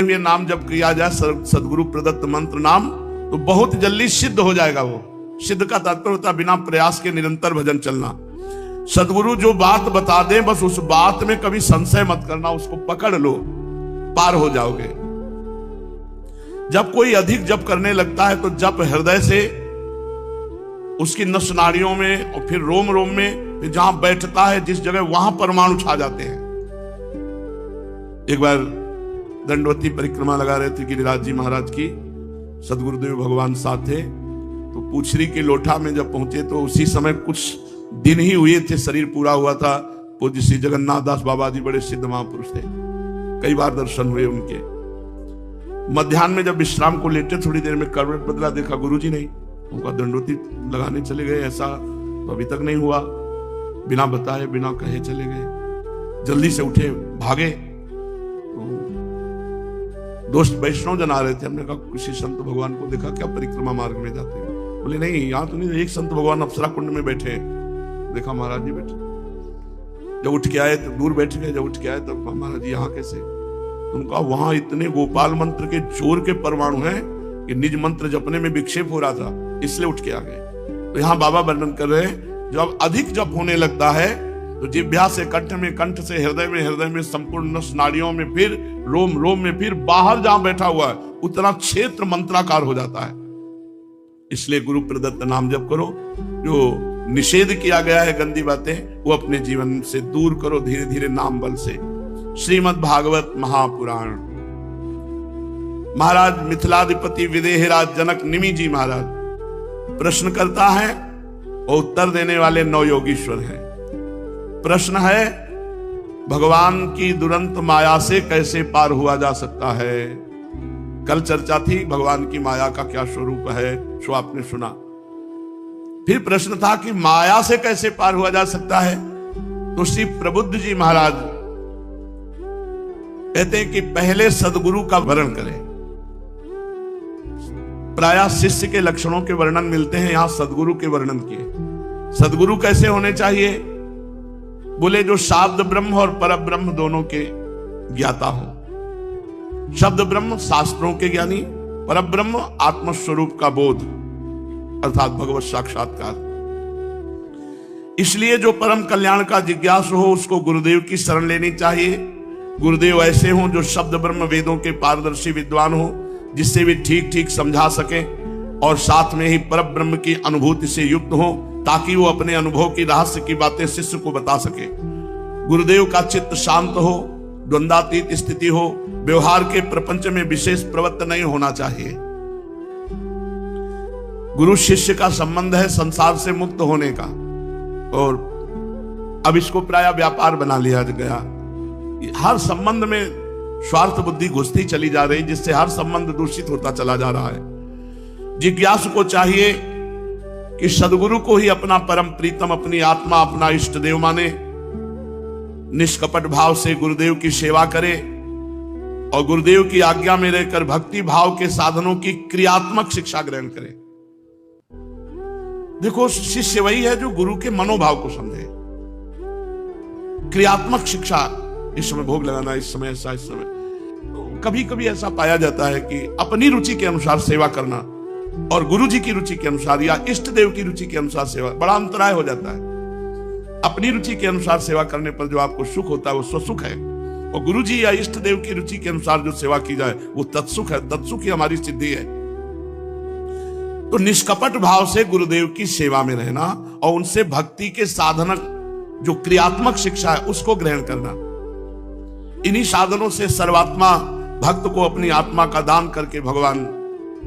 हुए नाम जब किया जाए सदगुरु प्रदत्त मंत्र नाम, तो बहुत जल्दी सिद्ध हो जाएगा। वो सिद्ध का तात्पर्य होता है बिना प्रयास के निरंतर भजन चलना। सदगुरु जो बात बता दे बस उस बात में कभी संशय मत करना, उसको पकड़ लो, पार हो जाओगे। जब कोई अधिक जप करने लगता है तो जप हृदय से उसकी नस नाड़ियों में और फिर रोम रोम में, फिर जहां बैठता है जिस जगह वहां परमाणु छा जाते हैं। एक बार दंडवती परिक्रमा लगा रहे थे गिरिराज जी महाराज की, सदगुरुदेव भगवान साथ थे, तो पूछरी के लोठा में जब पहुंचे तो उसी समय कुछ दिन ही हुए थे, शरीर पूरा हुआ था। पूज्य श्री जगन्नाथ दास बाबा जी बड़े सिद्ध महापुरुष थे, कई बार दर्शन हुए उनके। मध्याह्न में जब विश्राम को लेटे थोड़ी देर में करवट बदला, देखा गुरुजी नहीं, उनका दंडवती लगाने चले गए। ऐसा तो अभी तक नहीं हुआ, बिना बताए बिना कहे चले गए। जल्दी से उठे भागे, दोस्त वैष्णव जन आ रहे थे। हमने कहा किसी संत भगवान को देखा क्या परिक्रमा मार्ग में जाते हैं? बोले नहीं, यहाँ तो नहीं, एक संत भगवान अप्सरा कुंड में बैठे हैं। देखा महाराज जी बैठे। जब उठ के आए तो दूर बैठ गए, जब उठ के आए तो महाराज जी यहाँ कैसे? उनका वहां इतने गोपाल मंत्र के जोर के परमाणु हैं कि निज मंत्र जपने में विक्षेप हो रहा था, इसलिए उठ के आ गए। तो यहाँ बाबा वर्णन कर रहे हैं, जब अधिक जप होने लगता है तो जिह्वा से कंठ में, कंठ से हृदय में, हृदय में संपूर्ण नस नाड़ियों में, फिर रोम रोम में, फिर बाहर जहां बैठा हुआ है उतना क्षेत्र मंत्राकार हो जाता है। इसलिए गुरु प्रदत्त नाम जप करो। जो निषेध किया गया है गंदी बातें, वो अपने जीवन से दूर करो धीरे धीरे नाम बल से। श्रीमद् भागवत महापुराण। महाराज मिथिलाधिपति विदेहराज जनक निमि जी महाराज प्रश्न करता है और उत्तर देने वाले नौ योगीश्वर हैं। प्रश्न है, भगवान की दुरंत माया से कैसे पार हुआ जा सकता है? कल चर्चा थी भगवान की माया का क्या स्वरूप है, सो आपने सुना। फिर प्रश्न था कि माया से कैसे पार हुआ जा सकता है? तो श्री प्रबुद्ध जी महाराज कहते हैं कि पहले सदगुरु का वर्णन करें। प्रायः शिष्य के लक्षणों के वर्णन मिलते हैं, यहां सदगुरु के वर्णन किए। सदगुरु कैसे होने चाहिए? बोले जो शब्द ब्रह्म और पर ब्रह्म दोनों के ज्ञाता हो। शब्द ब्रह्म शास्त्रों के ज्ञानी, पर ब्रह्म आत्मस्वरूप का बोध अर्थात भगवत साक्षात्कार। इसलिए जो परम कल्याण का जिज्ञासु हो उसको गुरुदेव की शरण लेनी चाहिए। गुरुदेव ऐसे हों जो शब्द ब्रह्म वेदों के पारदर्शी विद्वान हो, जिससे वे ठीक ठीक समझा सकें और साथ में ही पर ब्रह्म की अनुभूति से युक्त हो, ताकि वो अपने अनुभव की रहस्य की बातें शिष्य को बता सके। गुरुदेव का चित्त शांत हो, द्वंद्वातीत स्थिति हो, व्यवहार के प्रपंच में विशेष प्रवृत्त नहीं होना चाहिए। गुरु शिष्य का संबंध है संसार से मुक्त होने का, और अब इसको प्राय व्यापार बना लिया गया। हर संबंध में स्वार्थ बुद्धि घुसती चली जा रही, जिससे हर संबंध दूषित होता चला जा रहा है। जिज्ञासु को चाहिए कि सदगुरु को ही अपना परम प्रीतम, अपनी आत्मा, अपना इष्ट देव माने, निष्कपट भाव से गुरुदेव की सेवा करे और गुरुदेव की आज्ञा में रहकर भक्ति भाव के साधनों की क्रियात्मक शिक्षा ग्रहण करे। देखो, शिष्य वही है जो गुरु के मनोभाव को समझे। क्रियात्मक शिक्षा, इस समय भोग लगाना, इस समय ऐसा, इस समय। तो कभी कभी ऐसा पाया जाता है कि अपनी रुचि के अनुसार सेवा करना और गुरु जी की रुचि के अनुसार या इष्ट देव की रुचि के अनुसार सेवा, बड़ा अंतराय हो जाता है। अपनी रुचि के अनुसार सेवा करने पर जो आपको सुख होता है वो स्वसुख है, और गुरु जी या इष्ट देव की रुचि के अनुसार जो सेवा की जाए वो तत्सुख है। तत्सुख ही हमारी सिद्धि है। तो निष्कपट भाव से गुरुदेव की सेवा में रहना और उनसे भक्ति के साधनक जो क्रियात्मक शिक्षा है उसको ग्रहण करना। इन्हीं साधनों से सर्वात्मा भक्त को अपनी आत्मा का दान करके भगवान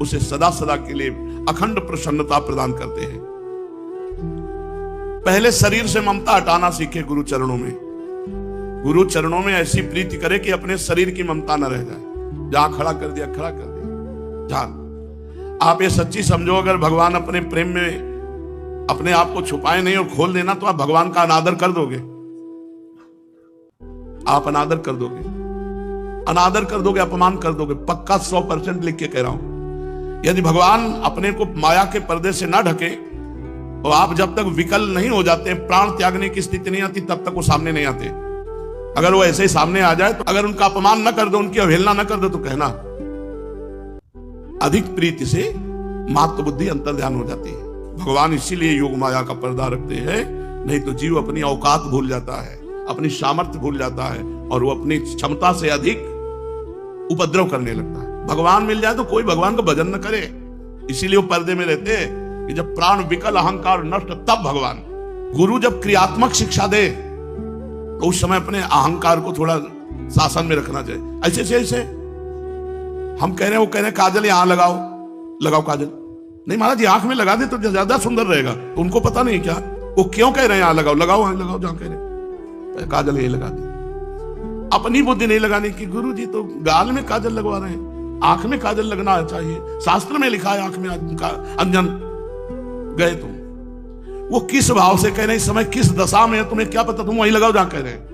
उसे सदा सदा के लिए अखंड प्रसन्नता प्रदान करते हैं। पहले शरीर से ममता हटाना सीखे गुरु चरणों में। गुरु चरणों में ऐसी प्रीति करे कि अपने शरीर की ममता न रह जाए। जहां खड़ा कर दिया, खड़ा कर दिया। जहां आप ये सच्ची समझो, अगर भगवान अपने प्रेम में अपने आप को छुपाए नहीं और खोल देना, तो आप भगवान का अनादर कर दोगे। आप अनादर कर दोगे, अनादर कर दोगे, अपमान कर दोगे। पक्का 100% लिख के कह रहा हूं। यदि भगवान अपने को माया के पर्दे से ना ढके और आप जब तक विकल नहीं हो जाते, प्राण त्यागने की स्थिति नहीं आती, तब तक वो सामने नहीं आते। अगर वो ऐसे ही सामने आ जाए तो अगर उनका अपमान न कर दो, उनकी अवहेलना न कर दो, तो कहना अधिक प्रीति से मात्र बुद्धि अंतर्ध्यान हो जाती है। भगवान इसीलिए योग माया का पर्दा रखते हैं, नहीं तो जीव अपनी औकात भूल जाता है, अपनी सामर्थ्य भूल जाता है और वो अपनी क्षमता से अधिक उपद्रव करने लगता है। भगवान मिल जाए तो कोई भगवान का भजन न करे, इसीलिए वो पर्दे में रहते हैं कि जब प्राण विकल अहंकार नष्ट तब भगवान। गुरु जब क्रियात्मक शिक्षा दे तो उस समय अपने अहंकार को थोड़ा शासन में रखना चाहिए। ऐसे से ऐसे हम कह रहे हैं, वो कह रहे हैं काजल यहां लगाओ, लगाओ काजल। नहीं महाराज जी, आंख में लगा दे तो ज्यादा सुंदर रहेगा। तो उनको पता नहीं क्या वो क्यों कह रहे हैं यहां लगाओ, लगाओ वहां लगाओ जहां कह रहे, काजल यही लगा दे। अपनी बुद्धि नहीं लगाने की। गुरु जी तो गाल में काजल लगवा रहे हैं, आंख में काजल लगना चाहिए, शास्त्र में लिखा है आंख में अंजन। गए तुम, वो किस भाव से कह रहे हैं, इस समय किस दशा में है तुम्हें क्या पता, तुम वही लगाओ जहां कह रहे हैं।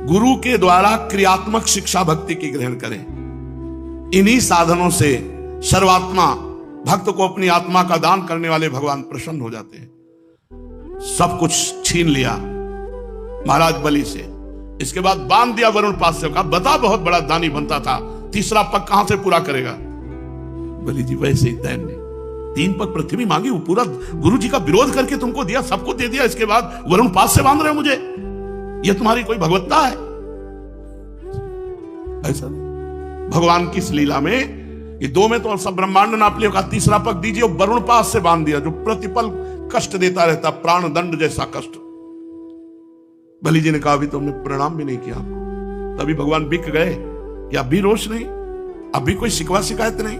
गुरु के द्वारा क्रियात्मक शिक्षा भक्ति की ग्रहण करें। इन्हीं साधनों से सर्वात्मा भक्त को अपनी आत्मा का दान करने वाले भगवान प्रसन्न हो जाते हैं। सब कुछ छीन लिया महाराज बलि से, इसके बाद बांध दिया वरुण पास से, कहा बता बहुत बड़ा दानी बनता था, तीसरा पग कहां से पूरा करेगा। बलि जी वैसे ही दैन ने 3 पग पृथ्वी मांगी, वो पूरा गुरु जी का विरोध करके तुमको दिया, सबको दे दिया, इसके बाद वरुण पास से बांध रहे हो मुझे, ये तुम्हारी कोई भगवत्ता है? ऐसा नहीं। भगवान की इस लीला में ये 2 में तो सब ब्रह्मांड नाप लिया, तीसरा पग दीजिए, और वरुण पास से बांध दिया जो प्रतिपल कष्ट देता रहता, प्राण दंड जैसा कष्ट। बलि जी ने कहा अभी तुमने प्रणाम भी नहीं किया आपको। तभी भगवान बिक गए कि अब भी रोष नहीं, अब भी कोई शिकवा शिकायत नहीं।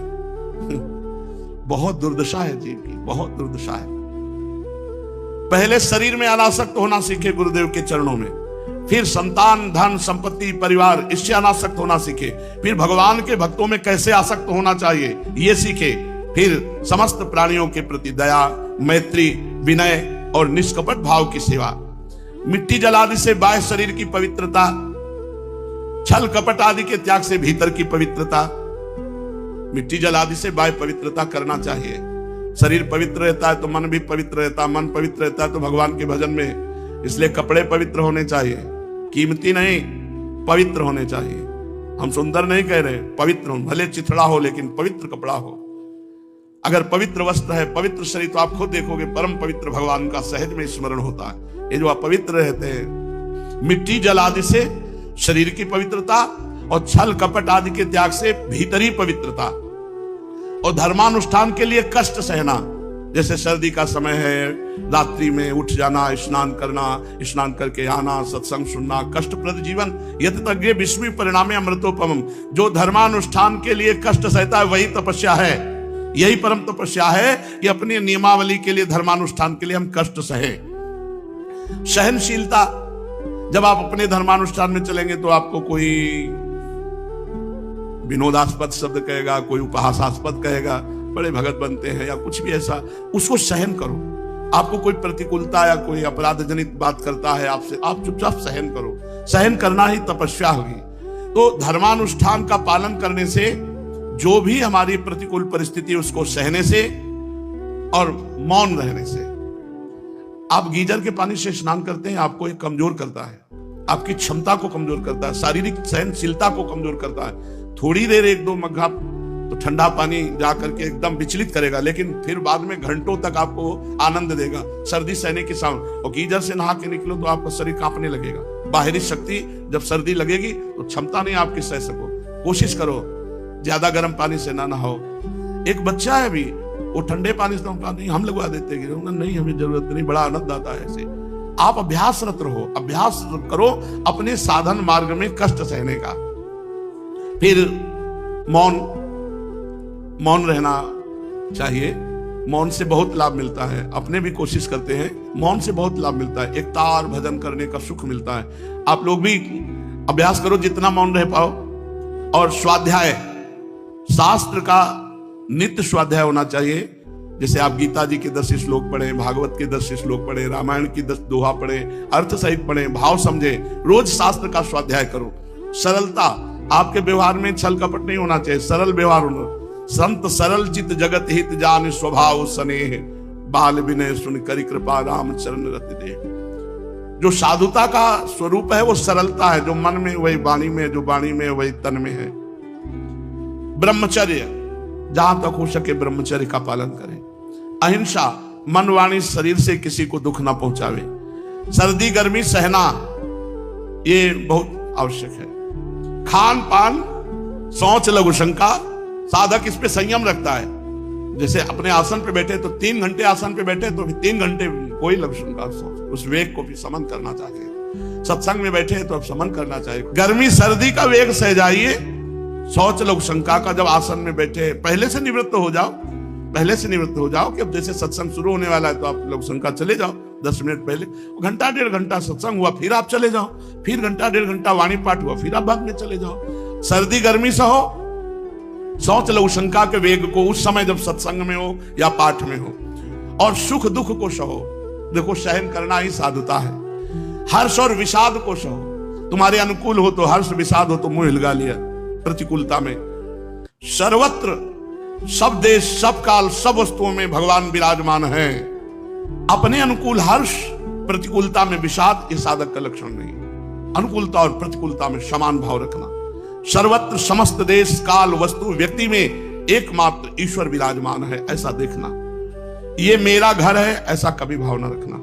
बहुत दुर्दशा है जीव की, बहुत दुर्दशा है। पहले शरीर में अनासक्त होना सीखे गुरुदेव के चरणों में, फिर संतान धन संपत्ति परिवार इससे अनासक्त होना सीखे, फिर भगवान के भक्तों में कैसे आसक्त होना चाहिए ये सीखे, फिर समस्त प्राणियों के प्रति दया मैत्री विनय और निष्कपट भाव की सेवा, मिट्टी जल आदि से बाह्य शरीर की पवित्रता, छल कपट आदि के त्याग से भीतर की पवित्रता। मिट्टी जल आदि से बाह्य पवित्रता करना चाहिए। शरीर पवित्र रहता है तो मन भी पवित्र रहता है, मन पवित्र रहता है तो भगवान के भजन में, इसलिए कपड़े पवित्र होने चाहिए, कीमती नहीं पवित्र होने चाहिए। हम सुंदर नहीं कह रहे, पवित्र हो, भले चिथड़ा हो लेकिन पवित्र कपड़ा हो। अगर पवित्र वस्त्र है, पवित्र शरीर, तो आप खुद देखोगे परम पवित्र भगवान का सहज में स्मरण होता है। ये जो अपवित्र रहते हैं, मिट्टी जल आदि से शरीर की पवित्रता और छल कपट आदि के त्याग से भीतरी पवित्रता, और धर्मानुष्ठान के लिए कष्ट सहना, जैसे सर्दी का समय है, रात्रि में उठ जाना, स्नान करना, स्नान करके आना, सत्संग सुनना, कष्टप्रद जीवन। यत तज्ञ विस्मय परिणामे अमृतोपमम। जो धर्मानुष्ठान के लिए कष्ट सहता है वही तपस्या है, यही परम तपस्या है कि अपनी नियमावली के लिए धर्मानुष्ठान के लिए हम कष्ट सहे। सहनशीलता, जब आप अपने धर्मानुष्ठान में चलेंगे तो आपको कोई विनोदास्पद शब्द कहेगा, कोई उपहासास्पद कहेगा, बड़े भगत बनते हैं या कुछ भी ऐसा, उसको सहन करो। आपको कोई प्रतिकूलता या कोई अपराध जनित बात करता है आपसे, आप चुपचाप सहन करो। सहन करना ही तपस्या होगी। तो धर्मानुष्ठान का पालन करने से, जो भी हमारी प्रतिकूल परिस्थिति उसको सहने से और मौन रहने से। आप गीजर के पानी से स्नान करते हैं, आपको ये कमजोर करता है, आपकी क्षमता को कमजोर करता है, शारीरिक सहनशीलता को कमजोर करता है। थोड़ी देर 1-2 मग्घा तो ठंडा पानी जाकर के एकदम विचलित करेगा, लेकिन फिर बाद में घंटों तक आपको आनंद देगा। सर्दी सहने के साथ, और गीजर से नहा के निकलो तो आपका शरीर कांपने लगेगा। बाहरी शक्ति जब सर्दी लगेगी तो क्षमता नहीं आपकी सह सको। कोशिश करो ज्यादा गर्म पानी से ना नहाओ। एक बच्चा है अभी, वो ठंडे पानी से नहीं, हम लगवा देते हैं, नहीं हमें जरूरत नहीं, बड़ा आनंद आता है ऐसे। आप अभ्यासरत रहो, अभ्यास करो अपने साधन मार्ग में कष्ट सहने का। फिर मौन रहना चाहिए। मौन से बहुत लाभ मिलता है, अपने भी कोशिश करते हैं, मौन से बहुत लाभ मिलता है। एक तार भजन करने का सुख मिलता है। आप लोग भी अभ्यास करो जितना मौन रह पाओ। और स्वाध्याय, शास्त्र का नित्य स्वाध्याय होना चाहिए। जैसे आप गीता जी के 10 श्लोक पढ़े, भागवत के 10 श्लोक पढ़े, रामायण की 10 दोहा पढ़े, अर्थ सहित पढ़े, भाव समझे। रोज शास्त्र का स्वाध्याय करो। सरलता, आपके व्यवहार में छल कपट नहीं होना चाहिए, सरल व्यवहार होना। संत सरल चित जगत हित जान स्वभाव स्नेह, बाल विनय सुन करि कृपा राम चरण रति दे। जो साधुता का स्वरूप है वो सरलता है, जो मन में वही वाणी में, जो वाणी में वही तन में है। ब्रह्मचर्य, जहां तक हो सके ब्रह्मचर्य का पालन करें। अहिंसा, मन वाणी शरीर से किसी को दुख ना पहुंचावे। सर्दी गर्मी सहना, ये बहुत आवश्यक है। खान पान, शौच लघु शंका, साधक इस पे संयम रखता है। जैसे अपने आसन पे बैठे तो 3 घंटे आसन पे बैठे तो 3 घंटे कोई लघु शंका सोच, उस वेग को भी समन करना चाहिए। सत्संग में बैठे तो अब समन करना चाहिए। गर्मी सर्दी का वेग सह जाइए। शौच लघु शंका का जब आसन में बैठे पहले से निवृत्त हो जाओ, पहले से निवृत्त हो जाओ कि अब जैसे सत्संग शुरू होने वाला है तो आप लघु शंका चले जाओ 10 मिनट पहले। घंटा 1.5 घंटा सत्संग हुआ फिर आप चले जाओ, फिर घंटा 1.5 घंटा वाणी पाठ हुआ फिर आप भागने चले जाओ। सर्दी गर्मी सहो, शौच लघु शंका के वेग को उस समय जब सत्संग में हो या पाठ में हो। और सुख दुख को सहो, देखो सहन करना ही साधुता है। हर्ष और विषाद को सहो, तुम्हारे अनुकूल हो तो हर्ष, विषाद हो तो मुंह हिलगा लिया। प्रतिकूलता में सर्वत्र, सब देश, सब काल, सब वस्तुओं में भगवान विराजमान है। अपने अनुकूल हर्ष, प्रतिकूलता में विषाद, ये साधक का लक्षण नहीं। अनुकूलता और प्रतिकूलता में समान भाव रखना। सर्वत्र, समस्त देश काल वस्तु व्यक्ति में एकमात्र ईश्वर विराजमान है, ऐसा देखना। ये मेरा घर है, ऐसा कभी भाव न रखना।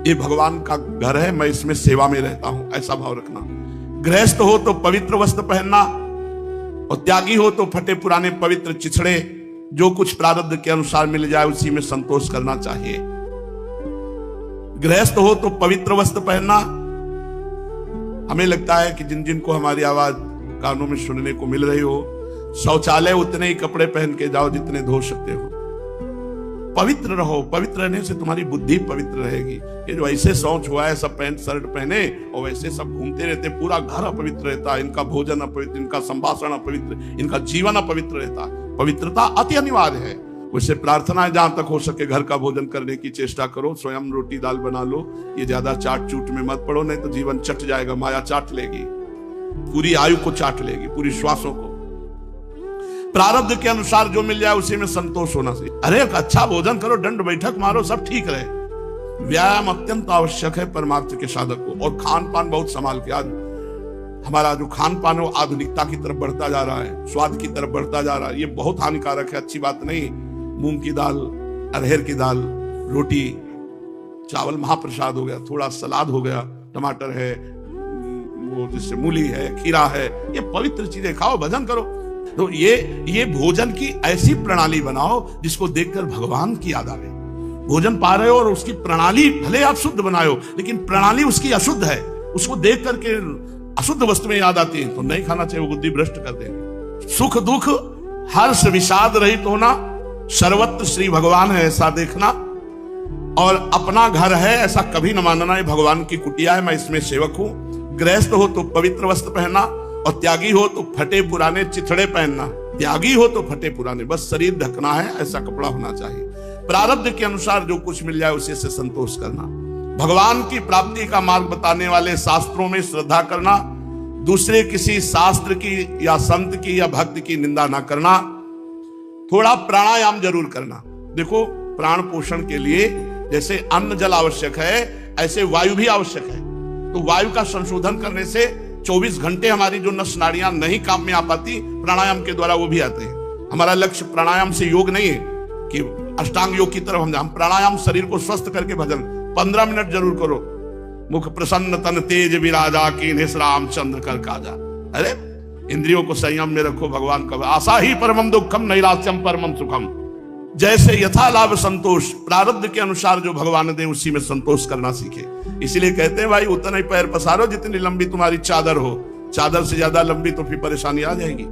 ये भगवान का घर है, मैं इसमें सेवा में रहता हूं, ऐसा भाव रखना। गृहस्थ हो तो पवित्र वस्त्र पहनना, और त्यागी हो तो फटे पुराने पवित्र चिथड़े, जो कुछ प्रारब्ध के अनुसार मिल जाए उसी में संतोष करना चाहिए। गृहस्थ हो तो पवित्र वस्त्र पहनना। हमें लगता है कि जिन जिन को हमारी आवाज कानों में सुनने को मिल रही हो, शौचालय उतने ही कपड़े पहन के जाओ जितने धो सकते हो। पवित्र रहो, पवित्र रहने से तुम्हारी बुद्धि पवित्र रहेगी। ये जो ऐसे शौच हुआ है, सब पैंट शर्ट पहने और वैसे सब घूमते रहते, पूरा घर अपवित्र रहता है, इनका भोजन अपवित्र, इनका संभाषण अपवित्र, इनका जीवन अपवित्र रहता है। पवित्रता अति अनिवार्य है। वैसे प्रार्थना है जहां तक हो सके घर का भोजन करने की चेष्टा करो, स्वयं रोटी दाल बना लो। ये ज्यादा चाट चूट में मत पड़ो, नहीं तो जीवन चट जाएगा, माया चाट लेगी, पूरी आयु को चाट लेगी, पूरी श्वासों को। प्रारब्ध के अनुसार जो मिल जाए उसी में संतोष होना चाहिए। अरे अच्छा भोजन करो, दंड बैठक मारो, सब ठीक रहे। व्यायाम अत्यंत आवश्यक है परमार्थ के साधक को। और खान पान बहुत संभाल के। आज हमारा जो खान पान है वो आधुनिकता की तरफ बढ़ता जा रहा है, स्वाद की तरफ बढ़ता जा रहा है। ये बहुत हानिकारक है, अच्छी बात नहीं। मूंग की दाल, अरहर की दाल, रोटी, चावल महाप्रसाद हो गया, थोड़ा सलाद हो गया, टमाटर है, वो जिससे मूली है, खीरा है, ये पवित्र चीजें खाओ, भजन करो। तो ये भोजन की ऐसी प्रणाली बनाओ जिसको देखकर भगवान की याद आवे। भोजन पा रहे हो और उसकी प्रणाली भले आप शुद्ध बनाओ, लेकिन प्रणाली उसकी अशुद्ध है, उसको देख करके अशुद्ध वस्तु में याद आती है तो नहीं खाना चाहिए, वो बुद्धि भ्रष्ट कर देंगे। सुख दुख, हर्ष विषाद रहित होना, सर्वत्र श्री भगवान है ऐसा देखना, और अपना घर है ऐसा कभी न मानना। ये भगवान की कुटिया है, मैं इसमें सेवक हूं। गृहस्थ हो तो पवित्र वस्त्र पहनना, और त्यागी हो तो फटे पुराने चिथड़े पहनना। त्यागी हो तो फटे पुराने, बस शरीर ढकना है ऐसा कपड़ा होना चाहिए। प्रारब्ध के अनुसार जो कुछ मिल जाए उसी से संतोष करना। भगवान की प्राप्ति का मार्ग बताने वाले शास्त्रों में श्रद्धा करना। दूसरे किसी शास्त्र की या संत की या भक्त की निंदा ना करना। थोड़ा प्राणायाम जरूर करना। देखो, प्राण पोषण के लिए जैसे अन्न जल आवश्यक है, ऐसे वायु भी आवश्यक है। तो वायु का संशोधन करने से 24 घंटे हमारी जो नस नाड़ियां नहीं काम में आ पाती, प्राणायाम के द्वारा वो भी आते हैं। हमारा लक्ष्य प्राणायाम से योग नहीं है कि अष्टांग योग की तरफ हम प्राणायाम शरीर को स्वस्थ करके भजन 15 मिनट जरूर करो। मुख प्रसन्न तन तेज विराजा कीन्हे रामचंद्र कर काजा। अरे इंद्रियों को संयम में रखो, भगवान का आशा ही परमम दुखम नैराश्यम परमम सुखम। जैसे यथा लाभ संतोष, प्रारब्ध के अनुसार जो भगवान दे उसी में संतोष करना सीखे। इसीलिए कहते हैं भाई उतना ही पैर पसारो जितनी लंबी तुम्हारी चादर हो। चादर से ज्यादा लंबी तो फिर परेशानी आ जाएगी।